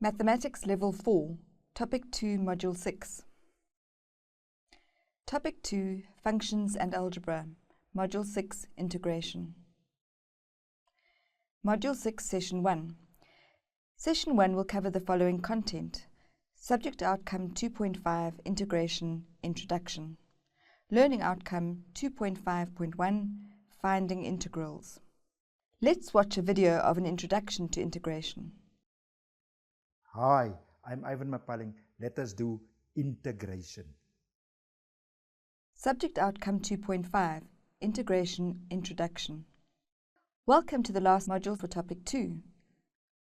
Mathematics Level 4, Topic 2, Module 6. Topic 2, Functions and Algebra, Module 6, Integration. Module 6, Session 1. Session 1 will cover the following content: Subject Outcome 2.5, Integration, Introduction. Learning Outcome 2.5.1, Finding Integrals. Let's watch a video of an introduction to integration. Hi, I'm Ivan Mapaling. Let us do integration. Subject Outcome 2.5, Integration, Introduction. Welcome to the last module for Topic 2.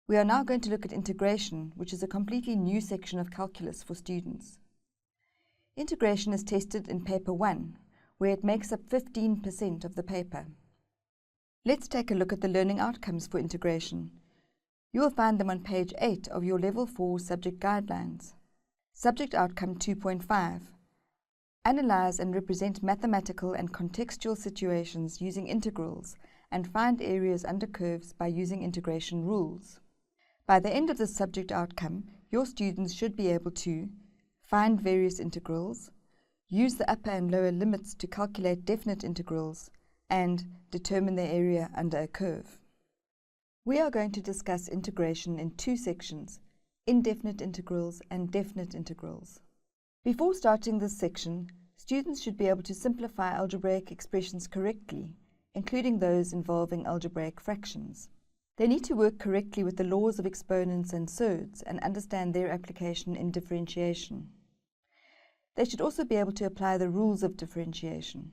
We are now going to look at integration, which is a completely new section of calculus for students. Integration is tested in Paper 1, where it makes up 15% of the paper. Let's take a look at the learning outcomes for integration. You will find them on page 8 of your Level 4 Subject Guidelines. Subject Outcome 2.5. Analyze and represent mathematical and contextual situations using integrals and find areas under curves by using integration rules. By the end of the subject outcome, your students should be able to find various integrals, use the upper and lower limits to calculate definite integrals, and determine the area under a curve. We are going to discuss integration in two sections: indefinite integrals and definite integrals. Before starting this section, students should be able to simplify algebraic expressions correctly, including those involving algebraic fractions. They need to work correctly with the laws of exponents and surds and understand their application in differentiation. They should also be able to apply the rules of differentiation.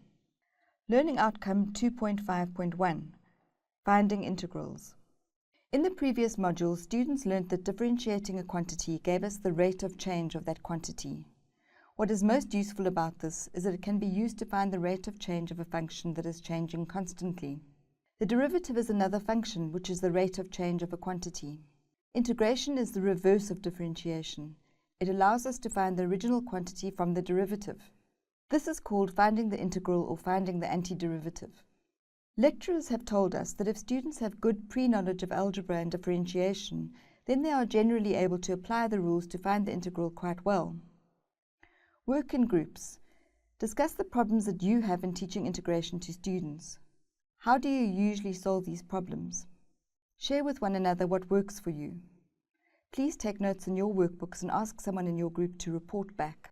Learning Outcome 2.5.1, Finding Integrals. In the previous module, students learnt that differentiating a quantity gave us the rate of change of that quantity. What is most useful about this is that it can be used to find the rate of change of a function that is changing constantly. The derivative is another function, which is the rate of change of a quantity. Integration is the reverse of differentiation. It allows us to find the original quantity from the derivative. This is called finding the integral or finding the antiderivative. Lecturers have told us that if students have good pre-knowledge of algebra and differentiation, then they are generally able to apply the rules to find the integral quite well. Work in groups. Discuss the problems that you have in teaching integration to students. How do you usually solve these problems? Share with one another what works for you. Please take notes in your workbooks and ask someone in your group to report back.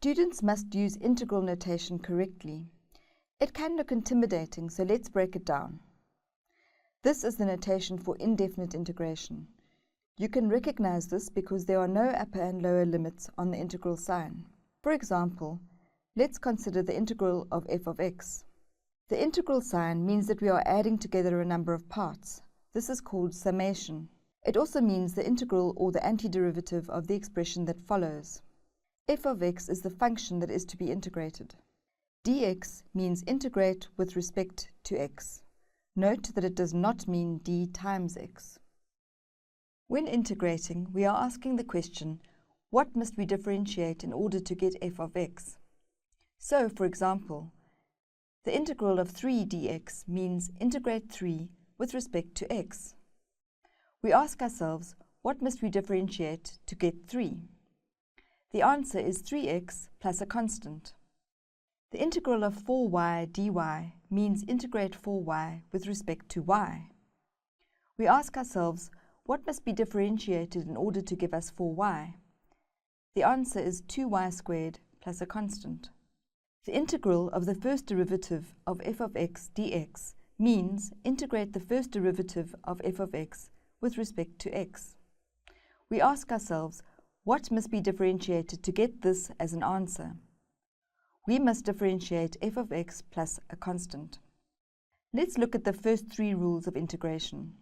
Students must use integral notation correctly. It can look intimidating, so let's break it down. This is the notation for indefinite integration. You can recognize this because there are no upper and lower limits on the integral sign. For example, let's consider the integral of f of x. The integral sign means that we are adding together a number of parts. This is called summation. It also means the integral or the antiderivative of the expression that follows. F of x is the function that is to be integrated. Dx means integrate with respect to x. Note that it does not mean d times x. When integrating, we are asking the question, what must we differentiate in order to get f of x? So, for example, the integral of 3 dx means integrate 3 with respect to x. We ask ourselves, what must we differentiate to get 3? The answer is 3x plus a constant. The integral of 4y dy means integrate 4y with respect to y. We ask ourselves, what must be differentiated in order to give us 4y? The answer is 2y squared plus a constant. The integral of the first derivative of f of x dx means integrate the first derivative of f of x with respect to x. We ask ourselves, what must be differentiated to get this as an answer? We must differentiate f of x plus a constant. Let's look at the first three rules of integration.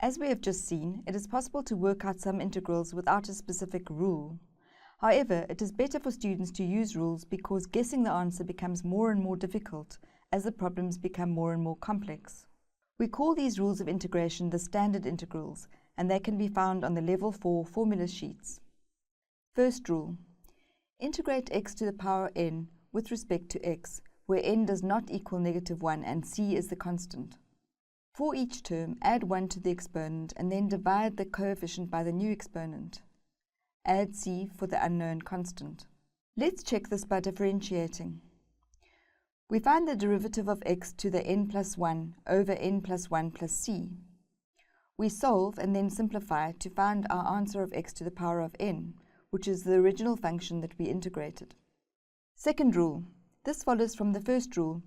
As we have just seen, it is possible to work out some integrals without a specific rule. However, it is better for students to use rules because guessing the answer becomes more and more difficult as the problems become more and more complex. We call these rules of integration the standard integrals, and they can be found on the Level 4 formula sheets. First rule: Integrate x to the power n with respect to x, where n does not equal -1 and c is the constant. For each term, add 1 to the exponent and then divide the coefficient by the new exponent. Add c for the unknown constant. Let's check this by differentiating. We find the derivative of x to the n plus 1 over n plus 1 plus c. We solve and then simplify to find our answer of x to the power of n, which is the original function that we integrated. Second rule. This follows from the first rule.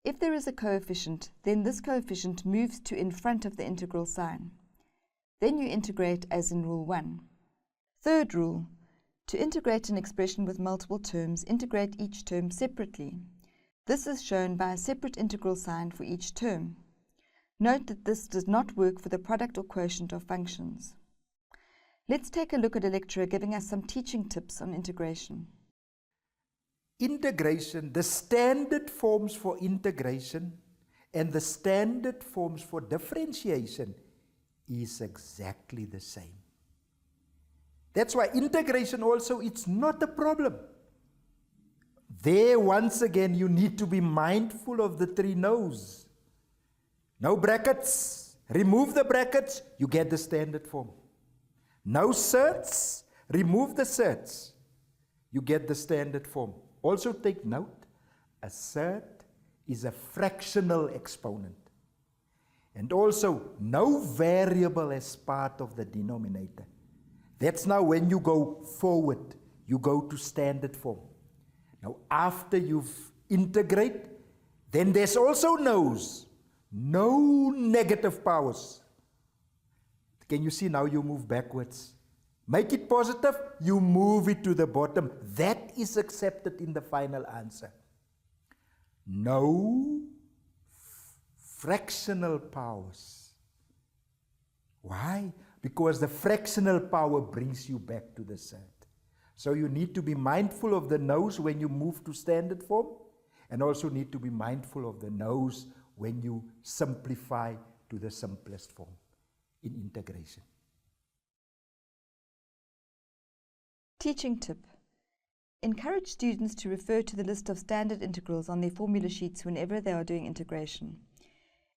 If there is a coefficient, then this coefficient moves to in front of the integral sign. Then you integrate as in Rule 1. Third rule. To integrate an expression with multiple terms, integrate each term separately. This is shown by a separate integral sign for each term. Note that this does not work for the product or quotient of functions. Let's take a look at a lecturer giving us some teaching tips on integration. Integration, the standard forms for integration and the standard forms for differentiation is exactly the same. That's why integration also, it's not a problem. There, once again, you need to be mindful of the 3 no's. No brackets. Remove the brackets, you get the standard form. No certs. Remove the certs. You get the standard form. Also take note, a cert is a fractional exponent. And also, no variable as part of the denominator. That's now when you go forward, you go to standard form. Now, after you've integrate, then there's also no's. No negative powers. Can you see now you move backwards? Make it positive, you move it to the bottom. That is accepted in the final answer. No fractional powers. Why? Because the fractional power brings you back to the cert. So you need to be mindful of the no's when you move to standard form, and also need to be mindful of the no's when you simplify to the simplest form in integration. Teaching tip. Encourage students to refer to the list of standard integrals on their formula sheets whenever they are doing integration.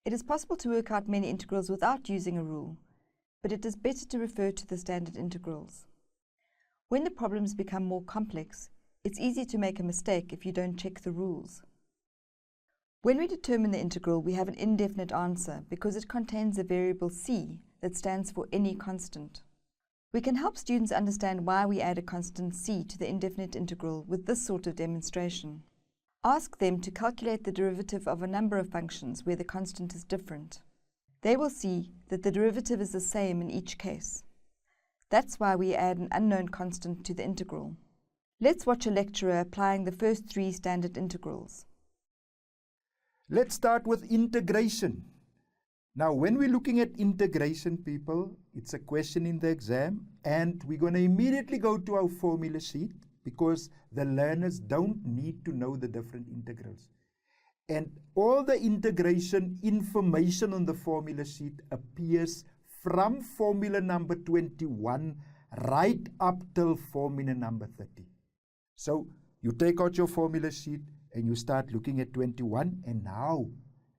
It is possible to work out many integrals without using a rule, but it is better to refer to the standard integrals. When the problems become more complex, it's easy to make a mistake if you don't check the rules. When we determine the integral, we have an indefinite answer because it contains a variable c that stands for any constant. We can help students understand why we add a constant c to the indefinite integral with this sort of demonstration. Ask them to calculate the derivative of a number of functions where the constant is different. They will see that the derivative is the same in each case. That's why we add an unknown constant to the integral. Let's watch a lecturer applying the first 3 standard integrals. Let's start with integration. Now, when we're looking at integration, people, it's a question in the exam, and we're going to immediately go to our formula sheet because the learners don't need to know the different integrals. And all the integration information on the formula sheet appears from formula number 21 right up till formula number 30. So you take out your formula sheet and you start looking at 21, and now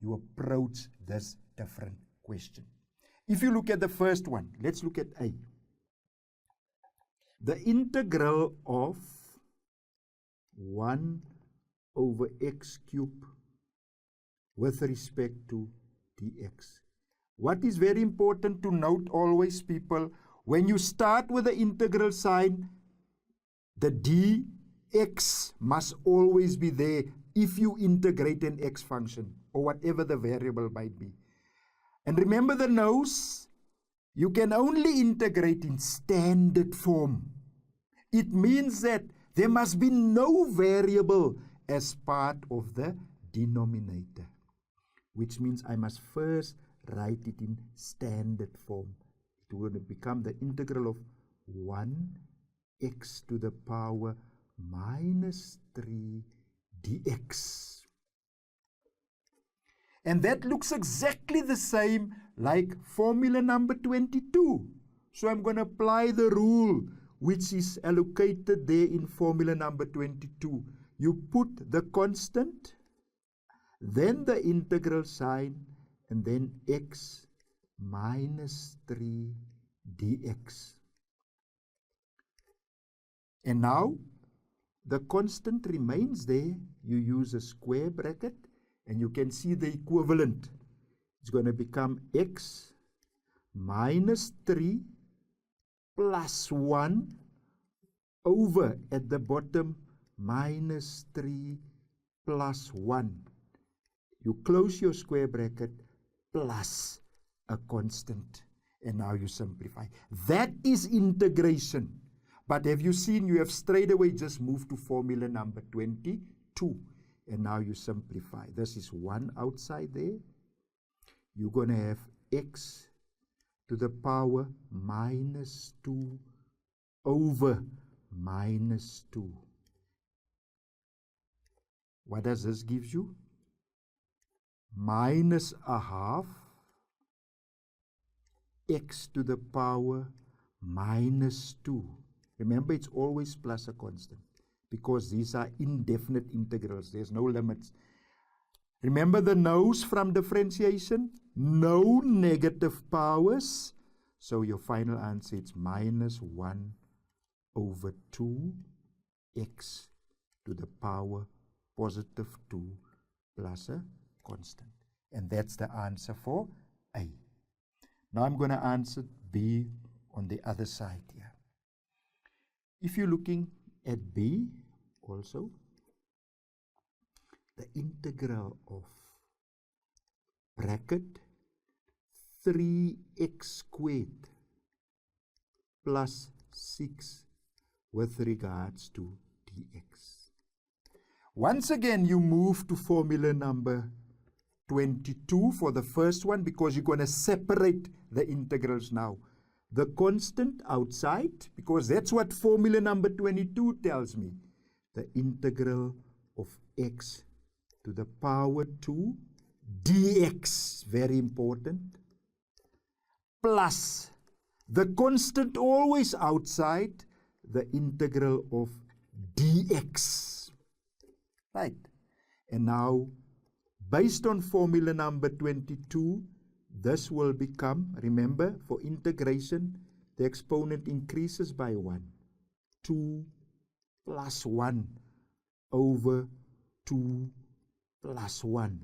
you approach this different question. If you look at the first one, let's look at A. The integral of 1 over x cubed with respect to dx. What is very important to note always, people, when you start with the integral sign, the dx must always be there if you integrate an x function or whatever the variable might be. And remember the no's, you can only integrate in standard form. It means that there must be no variable as part of the denominator, which means I must first write it in standard form. It will become the integral of 1x to the power minus 3 dx. And that looks exactly the same like formula number 22. So I'm going to apply the rule. which is allocated there in formula number 22. You put the constant, then the integral sign, and then x minus 3 dx. And now the constant remains there. You use a square bracket, and you can see the equivalent. It's going to become x minus 3 plus 1 over at the bottom minus 3 plus 1. You close your square bracket plus a constant, and now you simplify. That is integration. But have you seen, you have straight away just moved to formula number 22, and now you simplify. This is 1 outside there. You're going to have x to the power minus 2 over minus 2. What does this give you? Minus a half x to the power minus 2. Remember, it's always plus a constant because these are indefinite integrals. There's no limits. Remember the no's from differentiation? No negative powers. So your final answer is minus 1 over 2x to the power positive 2 plus a constant. And that's the answer for A. Now I'm going to answer B on the other side here. If you're looking at B also, the integral of bracket 3x squared plus 6 with regards to dx. Once again, you move to formula number 22 for the first one because you're going to separate the integrals now. The constant outside, because that's what formula number 22 tells me. The integral of x to the power 2 dx, very important, plus the constant always outside, the integral of dx. Right. And now, based on formula number 22, this will become, remember, for integration, the exponent increases by 1. 2 plus 1 over 2 plus 1.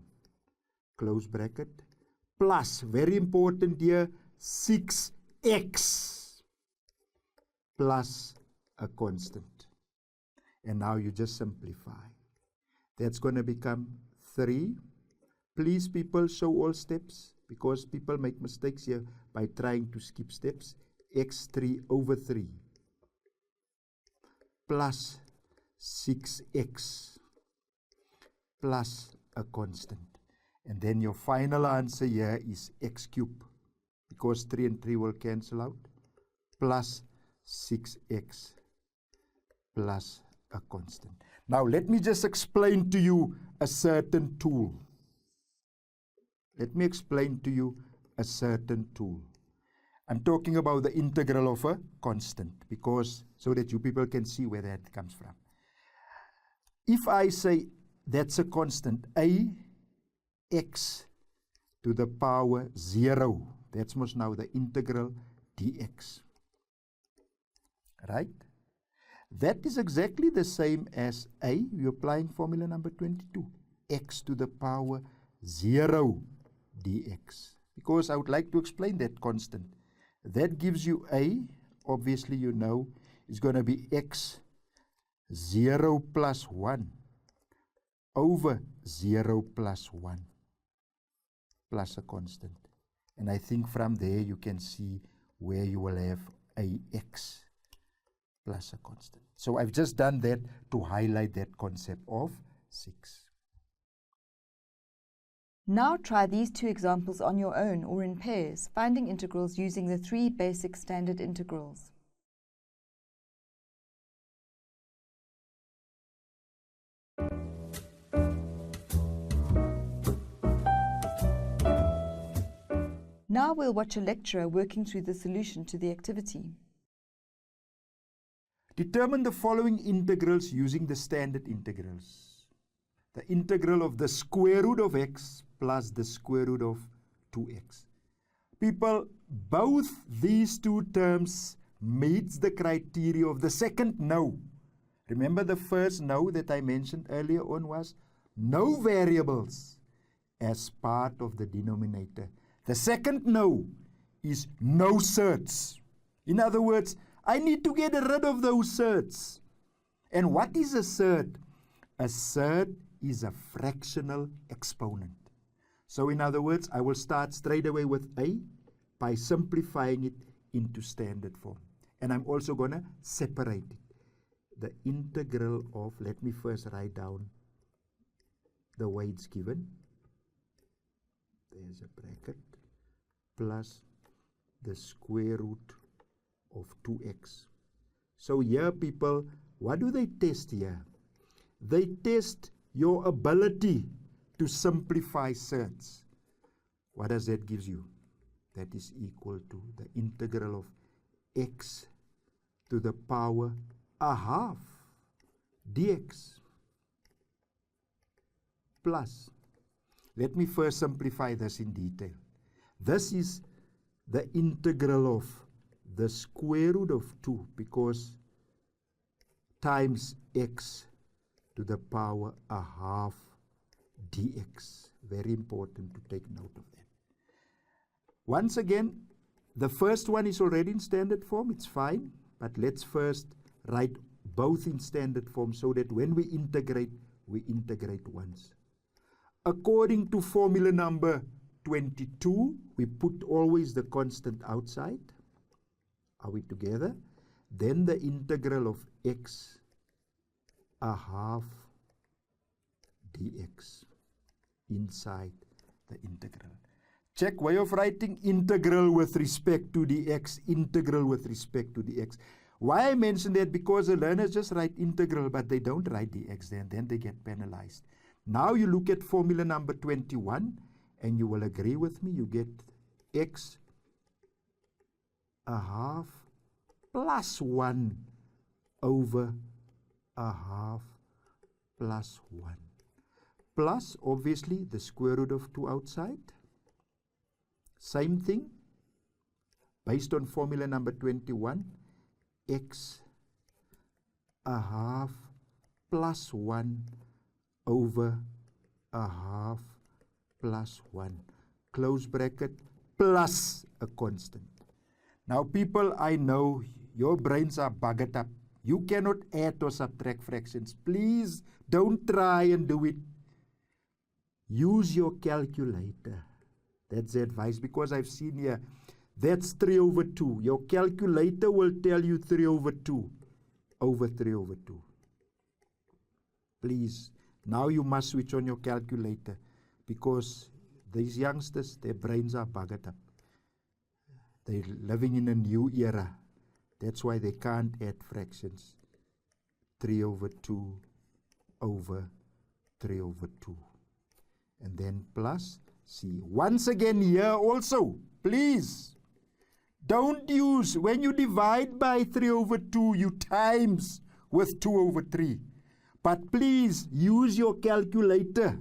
Close bracket. Plus, very important here, 6x plus a constant. And now you just simplify. That's going to become 3. Please, people, show all steps, because people make mistakes here by trying to skip steps. X3 over 3 plus 6x plus a constant. And then your final answer here is x cubed, because 3 and 3 will cancel out, plus 6x plus a constant. Now let me just explain to you a certain tool. Let me explain to you a certain tool. I'm talking about the integral of a constant, because so that you people can see where that comes from. If I say that's a constant, a x to the power 0, that's most now the integral dx. Right? That is exactly the same as a, you're applying formula number 22, x to the power 0 dx. Because I would like to explain that constant. That gives you a, obviously you know, is going to be x 0 plus 1 over 0 plus 1 plus a constant. And I think from there you can see where you will have ax plus a constant. So I've just done that to highlight that concept of 6. Now try these two examples on your own or in pairs, finding integrals using the 3 basic standard integrals. Now we'll watch a lecturer working through the solution to the activity. Determine the following integrals using the standard integrals. The integral of the square root of x plus the square root of 2x. People, both these two terms meets the criteria of the second no. Remember the first no that I mentioned earlier on was no variables as part of the denominator. The second no is no surds. In other words, I need to get rid of those surds. And what is a surd? A surd is a fractional exponent. So in other words, I will start straight away with a by simplifying it into standard form. And I'm also going to separate it. The integral of, let me first write down the way it's given. There's a bracket plus the square root of 2x. So here, people, what do they test here? They test your ability to simplify surds. What does that give you? That is equal to the integral of x to the power a half dx plus. Let me first simplify this in detail. This is the integral of the square root of 2 because times x to the power a half dx. Very important to take note of that. Once again, the first one is already in standard form. It's fine. But let's first write both in standard form so that when we integrate once. According to formula number 22, we put always the constant outside. Are we together? Then the integral of x a half dx inside the integral. Check way of writing integral with respect to dx, integral with respect to dx. Why I mention that? Because the learners just write integral, but they don't write dx there, and then they get penalized. Now you look at formula number 21, and you will agree with me. You get x a half plus 1 over a half plus 1. Plus, obviously, the square root of 2 outside. Same thing, based on formula number 21, x a half plus 1 over a half plus 1, close bracket, plus a constant. Now people, I know your brains are buggered up. You cannot add or subtract fractions. Please don't try and do it. Use your calculator. That's the advice, because I've seen here, that's 3 over 2. Your calculator will tell you 3 over 2 over 3 over 2. Please, now you must switch on your calculator, because these youngsters, their brains are buggered up. They're living in a new era. That's why they can't add fractions. 3 over 2 over 3 over 2. And then plus C. Once again here also, please, don't use, when you divide by 3 over 2, you times with 2 over 3. But please use your calculator.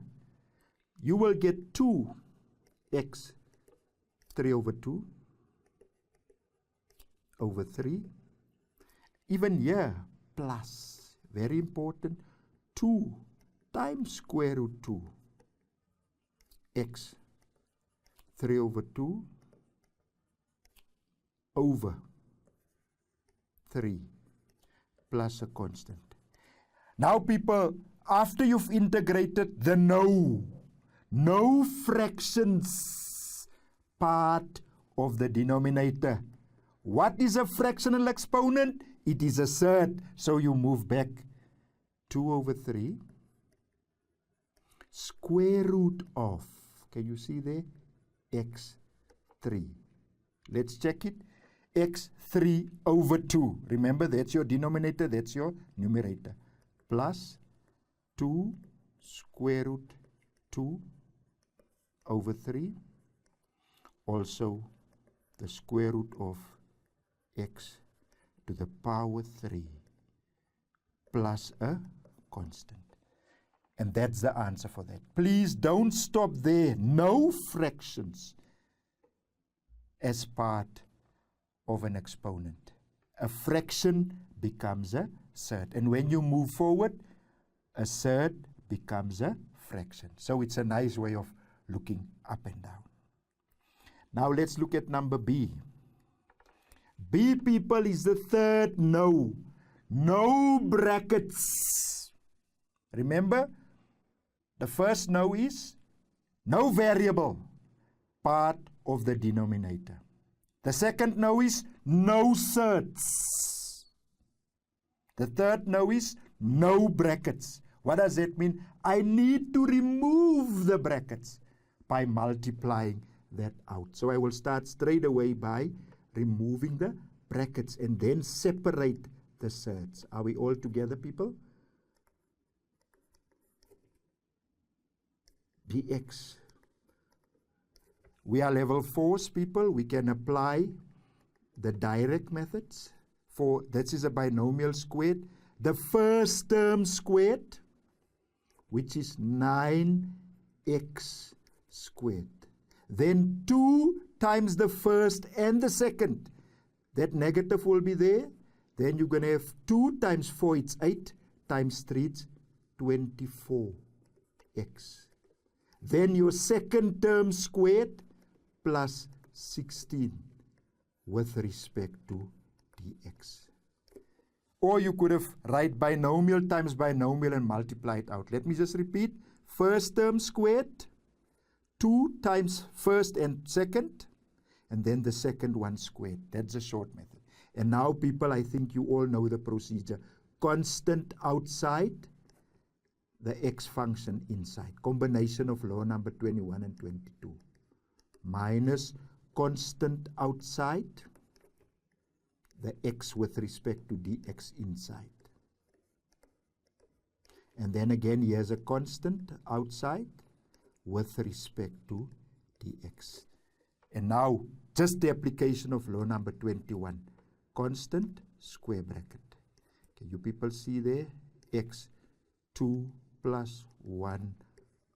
You will get 2x 3 over 2 over 3. Even here, plus, very important, 2 times square root 2. X 3 over 2 over 3 plus a constant. Now people, after you've integrated the no fractions part of the denominator, what is a fractional exponent? It is a surd. So you move back 2 over 3 square root of, can you see there? X3. Let's check it. X3 over 2. Remember, that's your denominator, that's your numerator. Plus 2 square root 2 over 3. Also the square root of x to the power 3 plus a constant. And that's the answer for that. Please don't stop there. No fractions as part of an exponent. A fraction becomes a surd. And when you move forward, a surd becomes a fraction. So it's a nice way of looking up and down. Now let's look at number B. B, people, is the third no. No brackets. Remember, the first no is no variable, part of the denominator. The second no is no surds. The third no is no brackets. What does that mean? I need to remove the brackets by multiplying that out. So I will start straight away by removing the brackets and then separate the surds. Are we all together, people? Dx. We are level 4s, people. We can apply the direct methods. For that is a binomial squared. The first term squared, which is 9x squared. Then 2 times the first and the second. That negative will be there. Then you're going to have 2 times 4, it's 8, times 3, it's 24x. Then your second term squared plus 16 with respect to dx. Or you could have write binomial times binomial and multiply it out. Let me just repeat. First term squared, 2 times first and second, and then the second one squared. That's a short method. And now, people, I think you all know the procedure. Constant outside, the x function inside. Combination of law number 21 and 22. Minus constant outside, the x with respect to dx inside. And then again, here's a constant outside with respect to dx. And now, just the application of law number 21. Constant square bracket. Can you people see there? X 2 plus 1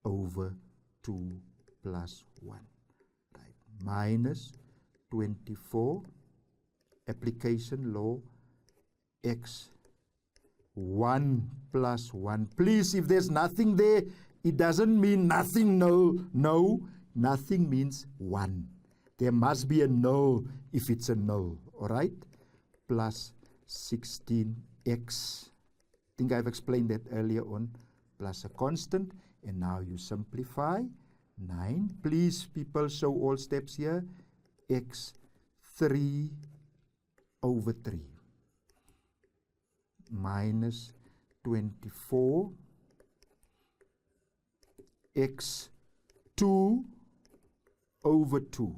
over 2 plus 1. Right. Minus 24. Application law. X 1 plus 1. Please, if there's nothing there, it doesn't mean nothing. No, nothing means 1. There must be a null if it's a null. All right? Plus 16x. I think I've explained that earlier on. Plus a constant. And now you simplify. 9. Please, people, show all steps here. X 3 over 3. Minus 24. X 2 over 2.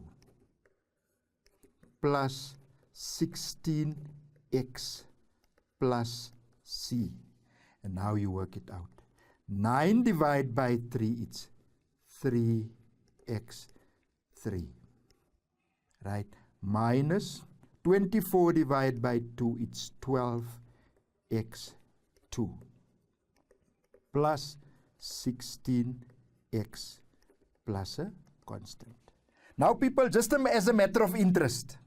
Plus 16x plus c. And now you work it out. 9 divided by 3, it's 3x3. Right? Minus 24 divided by 2, it's 12x2. Plus 16x plus a constant. Now, people, just as a matter of interest.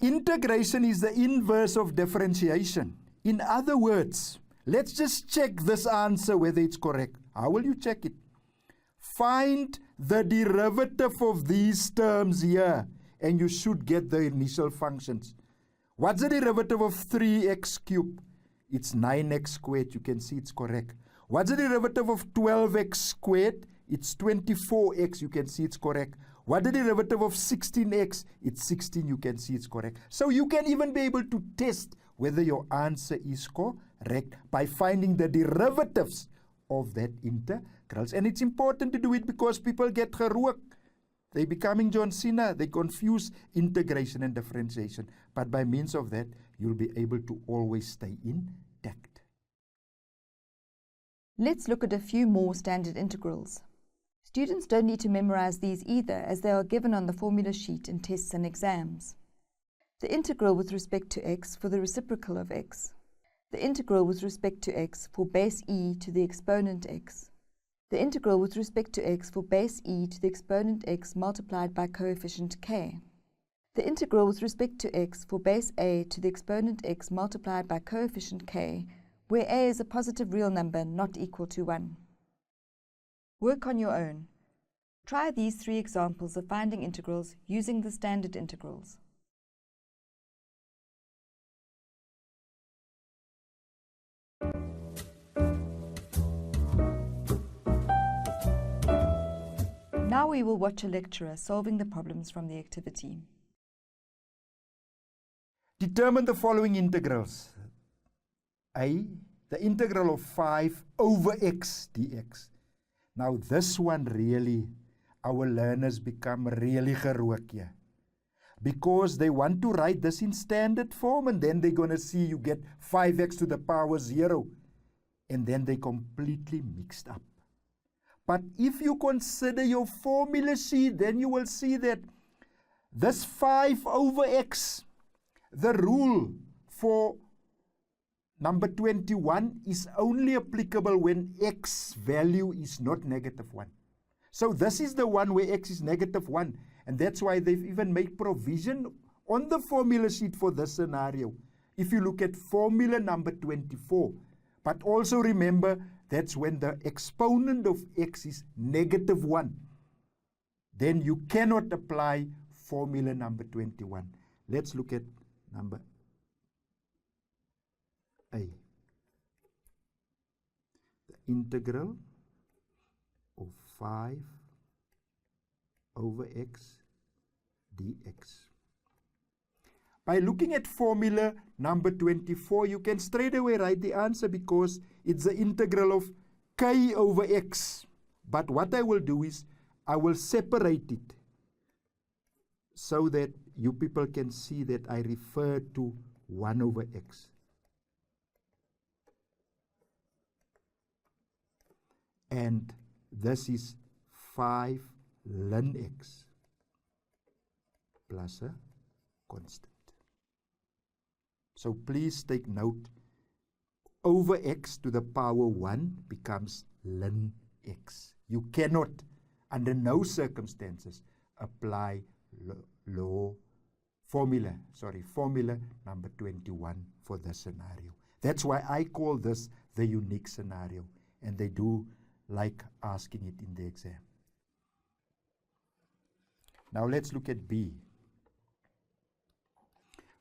Integration is the inverse of differentiation. In other words, let's just check this answer whether it's correct. How will you check it? Find the derivative of these terms here, and you should get the initial functions. What's the derivative of 3x cubed? It's 9x squared. You can see it's correct. What's the derivative of 12x squared? It's 24x. You can see it's correct. What the derivative of 16x? It's 16. You can see it's correct. So you can even be able to test whether your answer is correct by finding the derivatives of that integrals. And it's important to do it because people get gerook. They're becoming John Cena. They confuse integration and differentiation. But by means of that, you'll be able to always stay intact. Let's look at a few more standard integrals. Students don't need to memorize these either, as they are given on the formula sheet in tests and exams. the integral with respect to x for the reciprocal of x, the integral with respect to x for base e to the exponent x, the integral with respect to x for base e to the exponent x multiplied by coefficient k, the integral with respect to x for base a to the exponent x multiplied by coefficient k, where a is a positive real number not equal to 1. Work on your own. Try these 3 examples of finding integrals using the standard integrals. Now we will watch a lecturer solving the problems from the activity. Determine the following integrals. A, the integral of 5 over x dx. Now this one really, our learners become really gerook here. Because they want to write this in standard form and then they're going to see you get 5x to the power 0. And then they completely mixed up. But if you consider your formula sheet, then you will see that this 5 over x, the rule for number 21 is only applicable when x value is not negative 1. So this is the one where x is negative 1. And that's why they've even made provision on the formula sheet for this scenario. If you look at formula number 24. But also remember, that's when the exponent of x is negative 1. Then you cannot apply formula number 21. Let's look at number A. The integral of 5 over x dx. By looking at formula number 24, you can straight away write the answer because it's the integral of k over x. But what I will do is, I will separate it so that you people can see that I refer to 1 over x. And this is 5 ln x plus a constant. So please take note, over x to the power 1 becomes ln x. You cannot, under no circumstances, apply formula number 21 for this scenario. That's why I call this the unique scenario, and they do like asking it in the exam. Now let's look at B.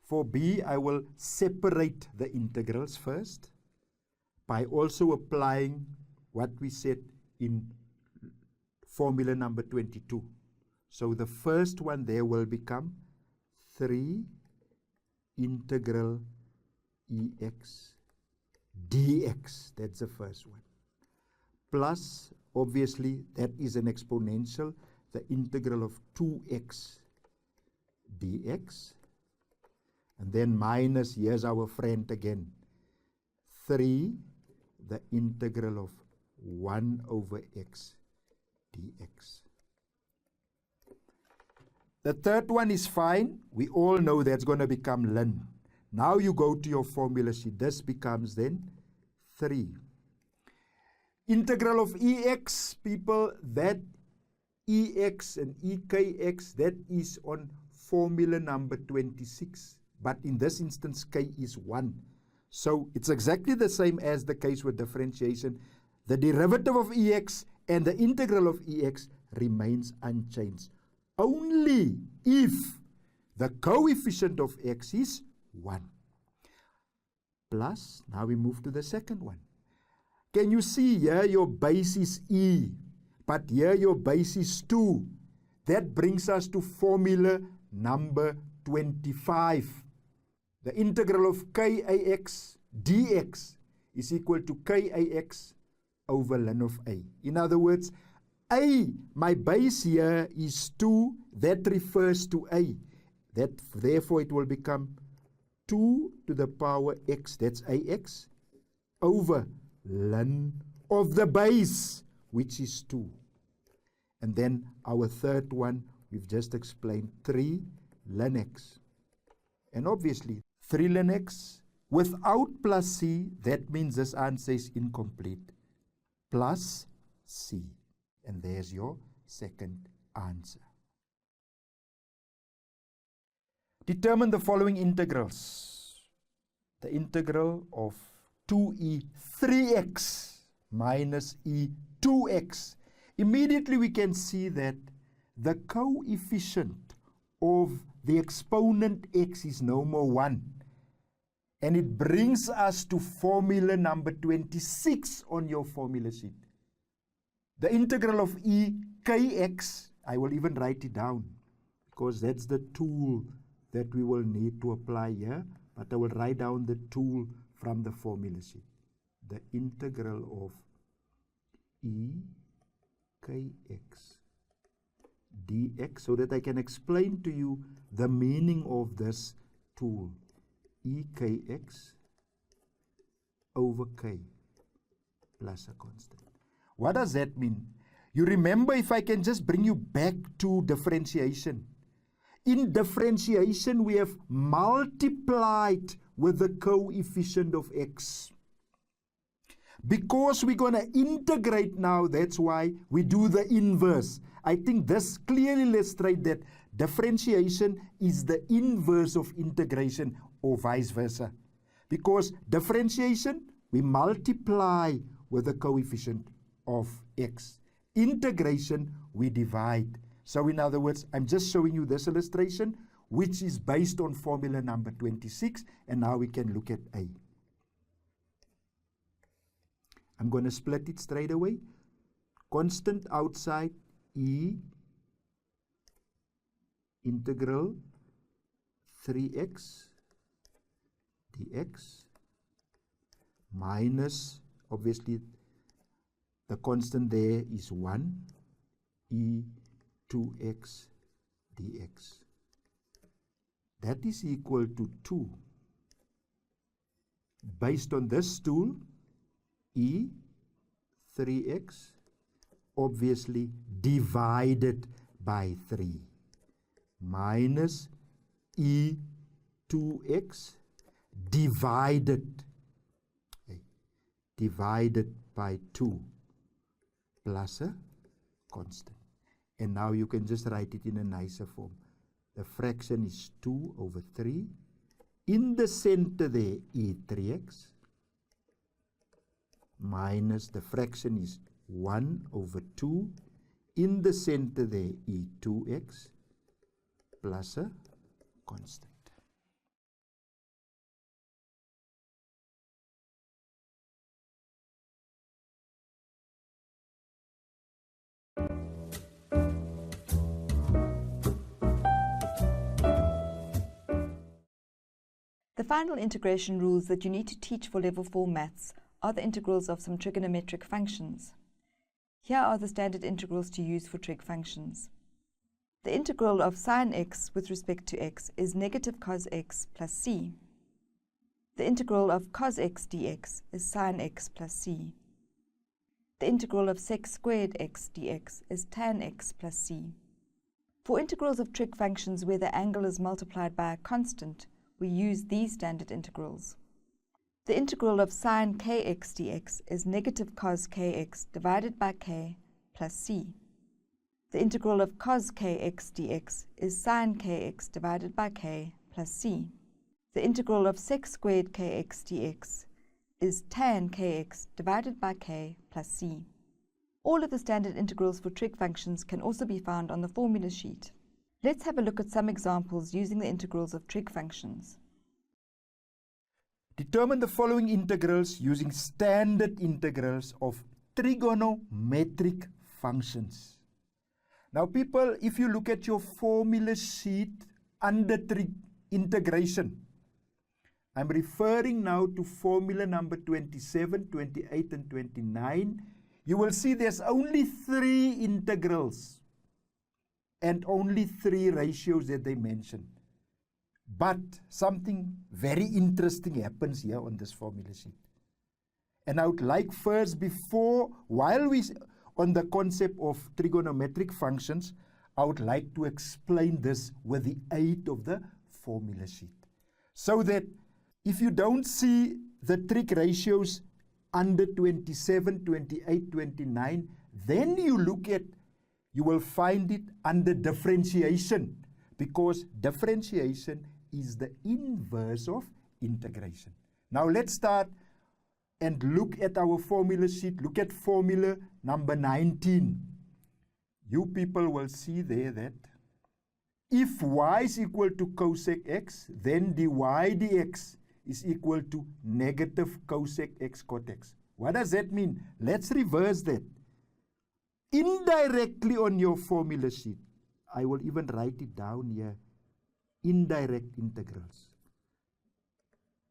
For B, I will separate the integrals first by also applying what we said in formula number 22. So the first one there will become 3 integral ex dx. That's the first one. Plus, obviously, that is an exponential, the integral of 2x dx. And then minus, here's our friend again, 3, the integral of 1 over x dx. The third one is fine. We all know that's going to become ln. Now you go to your formula sheet. This becomes then 3. Integral of ex, people, that ex and ekx, that is on formula number 26. But in this instance, k is 1. So it's exactly the same as the case with differentiation. The derivative of ex and the integral of ex remains unchanged. Only if the coefficient of x is 1. Plus, now we move to the second one. Can you see here your base is e, but here your base is 2. That brings us to formula number 25. The integral of kax dx is equal to kax over ln of a. In other words, a, my base here is 2, that refers to a. Therefore it will become 2 to the power x, that's ax, over ln of the base, which is 2. And then our third one, we've just explained 3 ln x. And obviously, 3 ln x without plus c, that means this answer is incomplete. Plus c. And there's your second answer. Determine the following integrals. The integral of 2e 3x minus e 2x. Immediately we can see that the coefficient of the exponent x is no more 1. And it brings us to formula number 26 on your formula sheet. The integral of e kx, I will even write it down because that's the tool that we will need to apply here. But I will write down the tool from the formula sheet. The integral of e kx dx, so that I can explain to you the meaning of this tool. E kx over k plus a constant. What does that mean? You remember, if I can just bring you back to differentiation. In differentiation, we have multiplied with the coefficient of x. Because we're going to integrate now, that's why we do the inverse. I think this clearly illustrates that differentiation is the inverse of integration, or vice versa. Because differentiation, we multiply with the coefficient of x. Integration, we divide. So in other words, I'm just showing you this illustration, which is based on formula number 26, and now we can look at A. I'm going to split it straight away. Constant outside, E integral 3x dx minus, obviously the constant there is 1, e 2x dx. That is equal to 2. Based on this tool, e 3x obviously divided by 3 minus e 2x divided by 2 plus a constant. And now you can just write it in a nicer form. The fraction is 2 over 3. In the center there, e 3x minus the fraction is 1 over 2. In the center there, e 2x plus a constant. The final integration rules that you need to teach for level 4 maths are the integrals of some trigonometric functions. Here are the standard integrals to use for trig functions. The integral of sine x with respect to x is negative cos x plus c. The integral of cos x dx is sine x plus c. The integral of sec squared x dx is tan x plus c. For integrals of trig functions where the angle is multiplied by a constant, we use these standard integrals. The integral of sine kx dx is negative cos kx divided by k plus c. The integral of cos kx dx is sine kx divided by k plus c. The integral of sec squared kx dx is tan kx divided by k plus c. All of the standard integrals for trig functions can also be found on the formula sheet. Let's have a look at some examples using the integrals of trig functions. Determine the following integrals using standard integrals of trigonometric functions. Now people, if you look at your formula sheet under integration, I'm referring now to formula number 27, 28 and 29. You will see there's only 3 integrals and only 3 ratios that they mention. But something very interesting happens here on this formula sheet. And I would like first, while we on the concept of trigonometric functions, I would like to explain this with the aid of the formula sheet. So that if you don't see the trig ratios under 27, 28, 29, then you will find it under differentiation, because differentiation is the inverse of integration. Now let's start and look at our formula sheet. Look at formula number 19. You people will see there that if y is equal to cosec x, then dy dx is equal to negative cosec x cot x. What does that mean? Let's reverse that. Indirectly on your formula sheet, I will even write it down here, indirect integrals.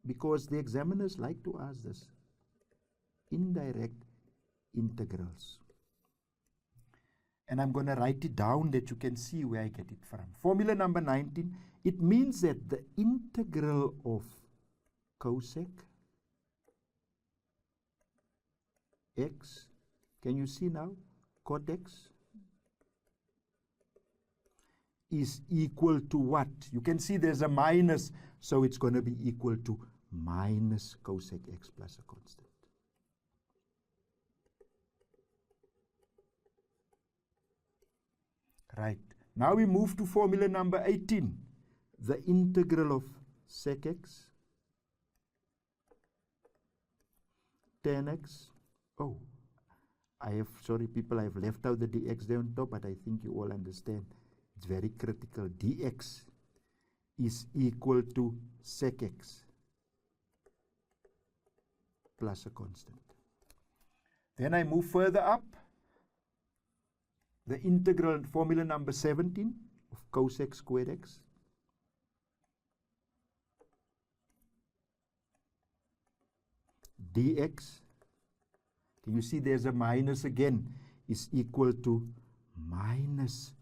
Because the examiners like to ask this. Indirect integrals. And I'm going to write it down that you can see where I get it from. Formula number 19, it means that the integral of cosec x, can you see now? Cot x is equal to what? You can see there's a minus, so it's going to be equal to minus cosec x plus a constant. Right. Now we move to formula number 18. The integral of sec x, tan x. Oh, sorry people, I've left out the dx there on top, but I think you all understand. It's very critical. Dx is equal to sec x plus a constant. Then I move further up. The integral, formula number 17 of cosec squared x dx, can you see there's a minus again, is equal to minus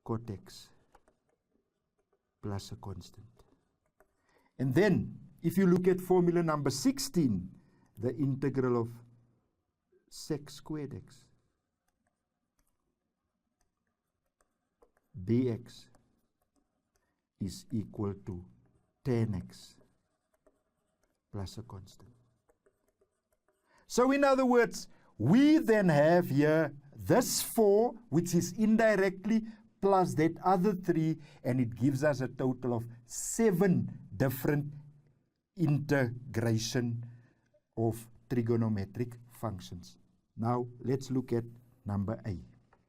cot x plus a constant. And then, if you look at formula number 16, the integral of sec squared x dx is equal to tan x plus a constant. So in other words, we then have here this 4, which is indirectly, plus that other 3, and it gives us a total of 7 different integration of trigonometric functions. Now let's look at number A.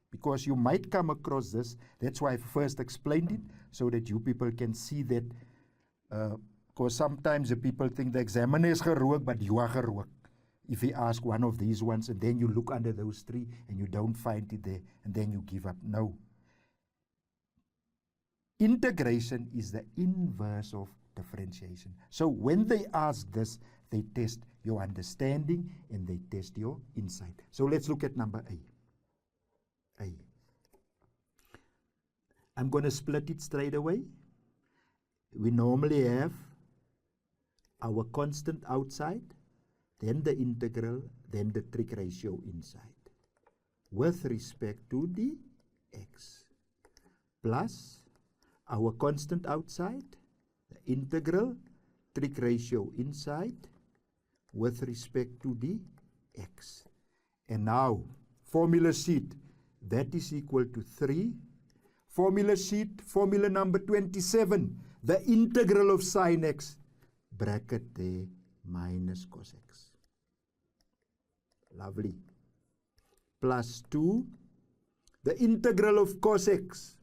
Because you might come across this, that's why I first explained it, so that you people can see that, because sometimes the people think the examiner is gerook, but you are gerook. If he asks one of these ones, and then you look under those 3, and you don't find it there, and then you give up. No. Integration is the inverse of differentiation. So when they ask this, they test your understanding, and they test your insight. So let's look at number A. I'm going to split it straight away. We normally have our constant outside, then the integral, then the trig ratio inside, with respect to the x, plus our constant outside, the integral, trig ratio inside, with respect to the x. And now, formula sheet, that is equal to 3. Formula sheet, formula number 27, the integral of sine x, bracket there, minus cos x. Lovely. Plus 2, the integral of cos x,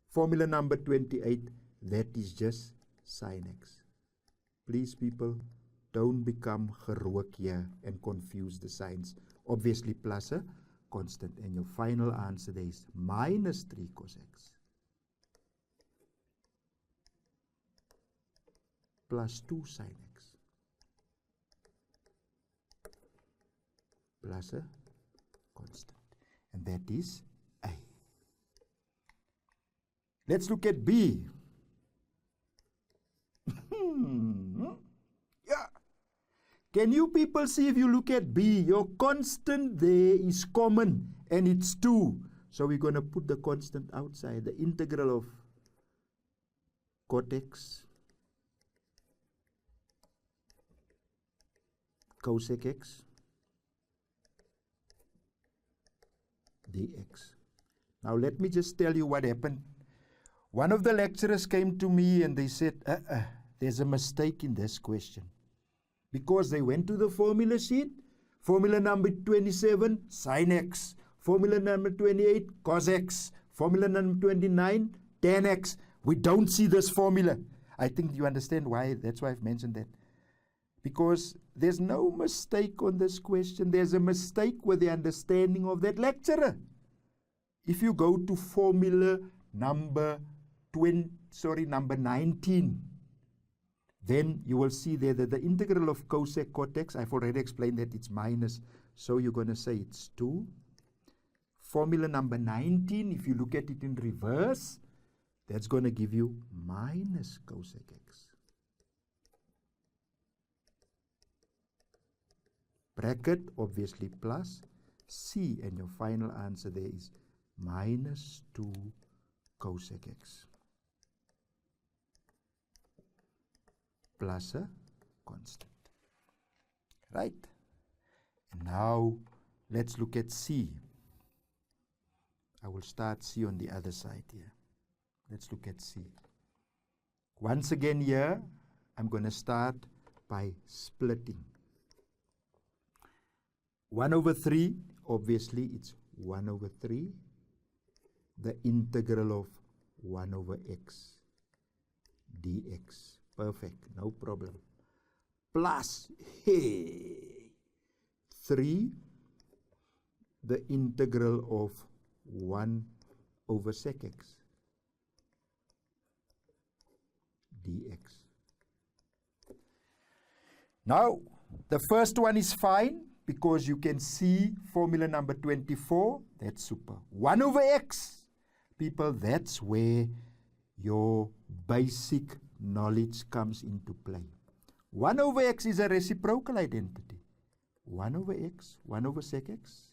formula number 28, that is just sine x. Please people, don't become gerook here and confuse the signs. Obviously plus a constant, and your final answer there is minus 3 cos x plus 2 sin x plus a constant, and that is A. Let's look at B. Yeah. Can you people see, if you look at B, your constant there is common, and it's 2. So we're going to put the constant outside, the integral of cot x cosec x dx. Now let me just tell you what happened. One of the lecturers came to me and they said, there's a mistake in this question. Because they went to the formula sheet, formula number 27, sin x, formula number 28, cos x, formula number 29, tan x. We don't see this formula. I think you understand why, that's why I've mentioned that. Because there's no mistake on this question. There's a mistake with the understanding of that lecturer. If you go to formula number 19, then you will see there that the integral of cosec cot x, I've already explained that it's minus, so you're going to say it's 2. Formula number 19, if you look at it in reverse, that's going to give you minus cosec x. Bracket, obviously plus c, and your final answer there is minus 2 cosec x plus a constant. Right? And now let's look at c. I will start c on the other side here. Let's look at c. Once again here, I'm going to start by splitting. 1 over 3, obviously it's 1 over 3, the integral of 1 over x dx. Perfect, no problem. Plus, 3, the integral of 1 over sec x dx. Now, the first one is fine, because you can see formula number 24, that's super. 1 over x, people, that's where your basic knowledge comes into play. 1 over x is a reciprocal identity. 1 over x, 1 over sec x,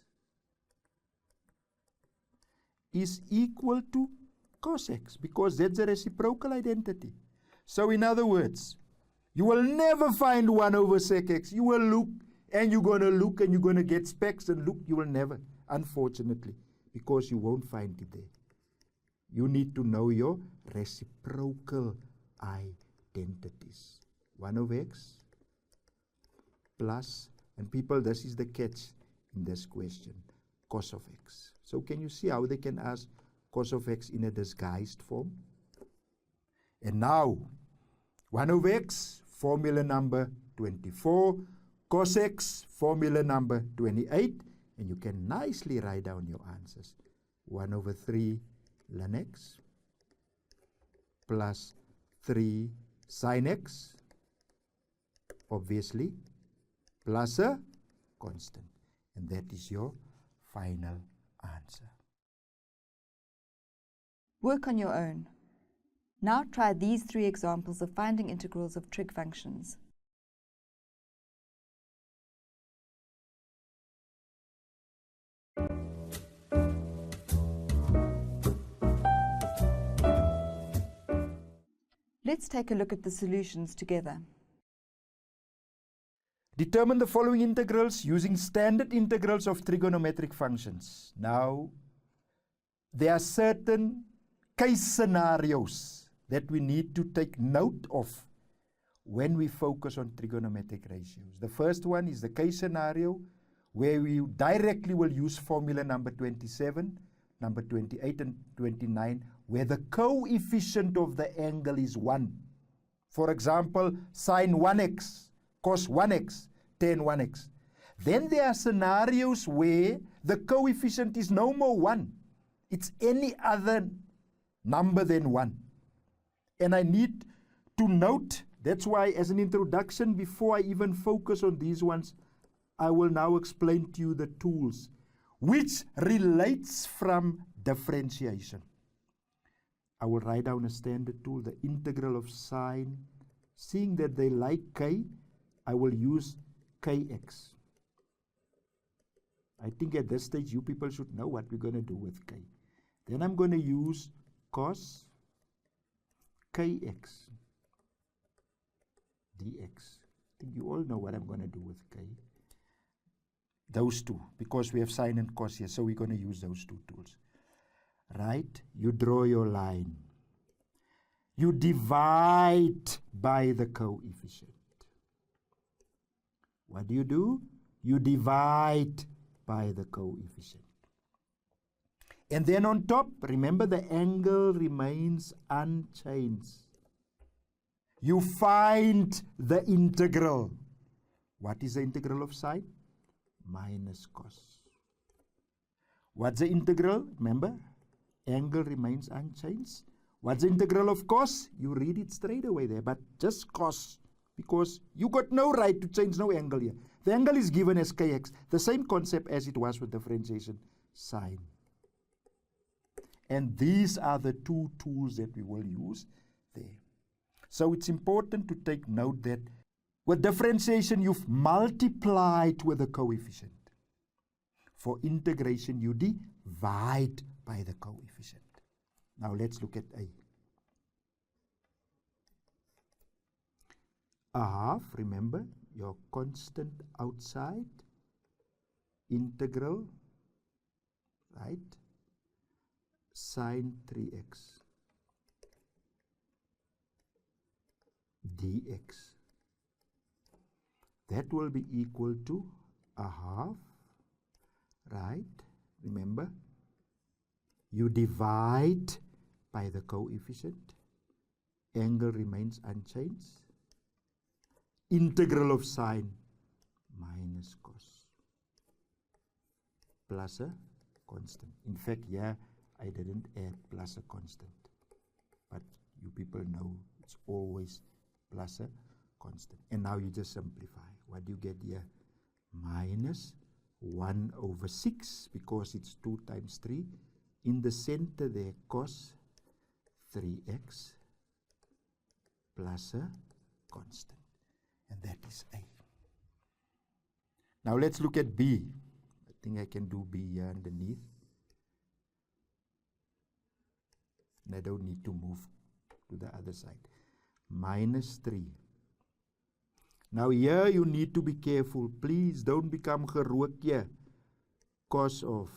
is equal to cos x, because that's a reciprocal identity. So in other words, you will never find 1 over sec x. You will look, and you're going to look, and you're going to get specs and look. You will never, unfortunately, because you won't find it there. You need to know your reciprocal identities. 1 over x plus, and people, this is the catch in this question, cos of x. So can you see how they can ask cos of x in a disguised form? And now, 1 over x, formula number 24, cos x, formula number 28, and you can nicely write down your answers. 1 over 3 ln x plus 3 sin x, obviously, plus a constant. And that is your final answer. Work on your own. Now try these 3 examples of finding integrals of trig functions. Let's take a look at the solutions together. Determine the following integrals using standard integrals of trigonometric functions. Now, there are certain case scenarios that we need to take note of when we focus on trigonometric ratios. The first one is the case scenario where we directly will use formula number 27, number 28 and 29, where the coefficient of the angle is 1. For example, sine 1x, cos 1x, tan 1x. Then there are scenarios where the coefficient is no more 1. It's any other number than 1. And I need to note, that's why as an introduction, before I even focus on these ones, I will now explain to you the tools, which relates from differentiation. I will write down a standard tool, the integral of sine. Seeing that they like k, I will use kx. I think at this stage you people should know what we're going to do with k. Then I'm going to use cos kx dx. think you all know what I'm going to do with k. Those two, because we have sine and cos here, so we're going to use those two tools. Right? You draw your line. You divide by the coefficient. What do? You divide by the coefficient. And then on top, remember the angle remains unchanged. You find the integral. What is the integral of sine? Minus cos. What's the integral? Remember, angle remains unchanged. What's the integral of cos? You read it straight away there, but just cos, because you got no right to change no angle here. The angle is given as kx, the same concept as it was with differentiation, sine. And these are the two tools that we will use there. So it's important to take note that with differentiation, you've multiplied with a coefficient. For integration, you divide by the coefficient. Now let's look at A. A half, remember, your constant outside, integral, right? Sine 3x dx. That will be equal to a half, right? Remember, you divide by the coefficient. Angle remains unchanged. Integral of sine minus cos plus a constant. In fact, here I didn't add plus a constant, but you people know it's always plus a constant. And now you just simplify. What do you get here? Minus 1 over 6, because it's 2 times 3. In the center there, cos 3x plus a constant. And that is A. Now let's look at B. I think I can do B here underneath. And I don't need to move to the other side. Minus 3. Now here you need to be careful. Please don't become gerook here. Cos of.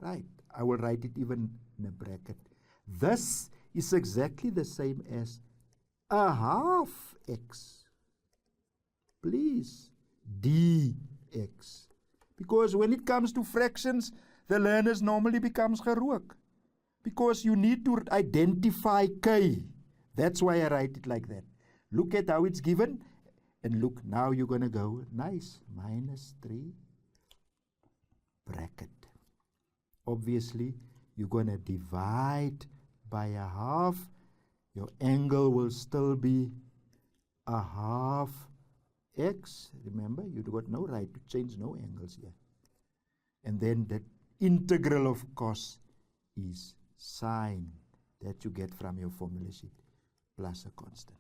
Right. I will write it even in a bracket. This is exactly the same as a half x. Please. Dx. Because when it comes to fractions, the learners normally becomes gerook. Because you need to identify k. That's why I write it like that. Look at how it's given. And look, now you're going to go, nice, minus 3, bracket. Obviously, you're going to divide by a half. Your angle will still be a half x. Remember, you've got no right to change no angles here. And then the integral of cos is sine that you get from your formula sheet plus a constant.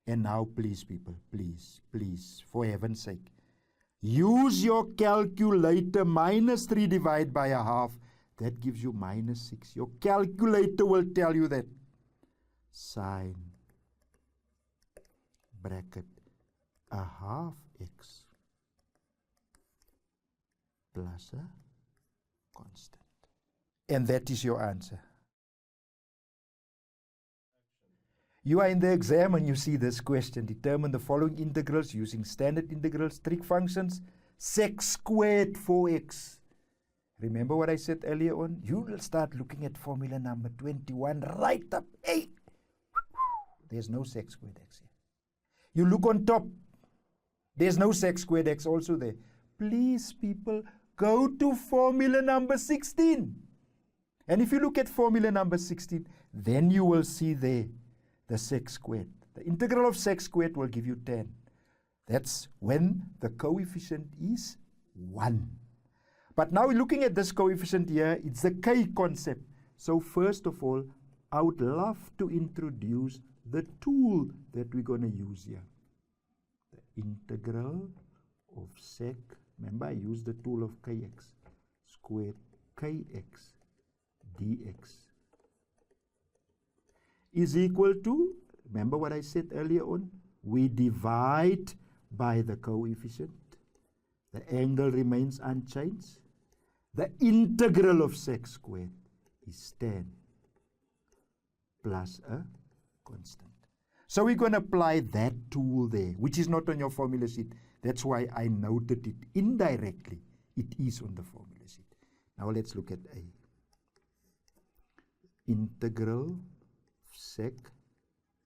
And now, please, people, please, for heaven's sake, use your calculator. Minus 3 divided by a half. That gives you minus 6. Your calculator will tell you that. Sine, bracket, a half x plus a constant. And that is your answer. You are in the exam and you see this question. Determine the following integrals using standard integrals, trig functions, sec squared 4x. Remember what I said earlier on? You will start looking at formula number 21 right up. Hey! There's no sec squared x here. You look on top. There's no sec squared x also there. Please, people, go to formula number 16. And if you look at formula number 16, then you will see there the sec squared. The integral of sec squared will give you 10. That's when the coefficient is 1. But now looking at this coefficient here, it's the k concept. So first of all, I would love to introduce the tool that we're going to use here. The integral of sec, remember I used the tool of kx squared kx dx is equal to, remember what I said earlier on, We divide by the coefficient. The angle remains unchanged. The integral of sec squared is tan plus a constant. So we're going to apply that tool there, which is not on your formula sheet. That's why I noted it indirectly. It is on the formula sheet. Now let's look at A. Integral sec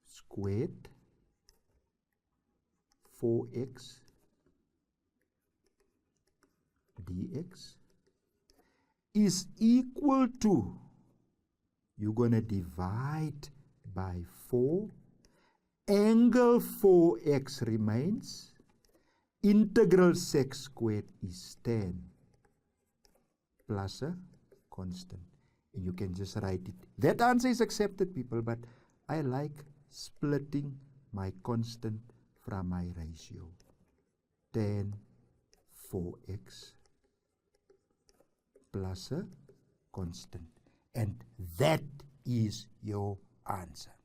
squared 4x dx is equal to, you're going to divide by 4, angle 4x remains, integral sec squared is tan plus a constant. And you can just write it. That answer is accepted, people, but I like splitting my constant from my ratio. Tan 4x plus a constant. And that is your answer.